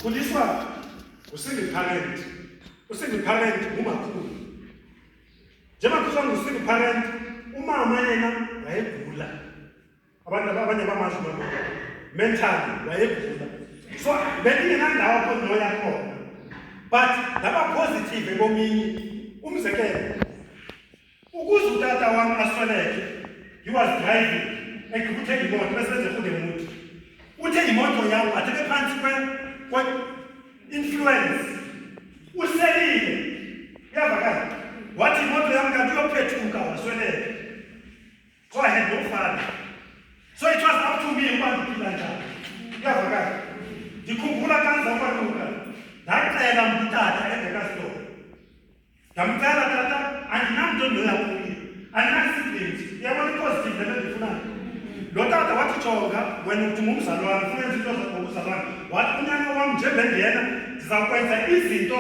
khuliswa usingle parent. Usingle parent umakhulu. Njengoba kuthiwa ngusingle parent, umama yena wayegula. Abantu abanye bamazi noma mentally wayegula. So bengingenandawo khona noya khona. But laba positive ebomini umzekelo. Ukuze utata wami asweleke, he was driving ekuthe imoto bese kude umuntu. Uthe imoto yawo athe phansi kwe influence. Uselile. Yabaka. Wathi imoto yami kanti uyophethuka wasweleke. So I had no father. So it was up to me ukuba ngiphila njani. Yabaka. Ngikhumbula kanza kwanuka. Ndacela umntata engekasitolo. Ndamcela tata andinamntu endiyakuyo. Andinasiblings. Yabona i-positive lento ndifunayo. Lo tata wathi jonga wena uthi ngumzalwane ufuna izinto zokuzalwana. Wathi unyana wam njengengena ndizakwenza izinto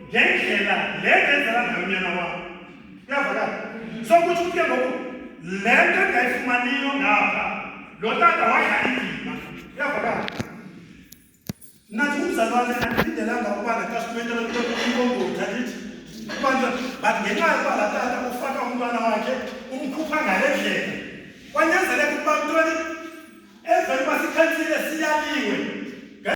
ngendlela le ndenzela ngayo unyana wam. Uyavakala? So kuthi kuke ngoku le nto engayifumaniyo ngapha lo tata wadla indima. Uyavakala? Nathi umzalwane andindelanga ukuba naxesha kumentela inkongo uthathithi. But ngenxa yokuba la tata ufaka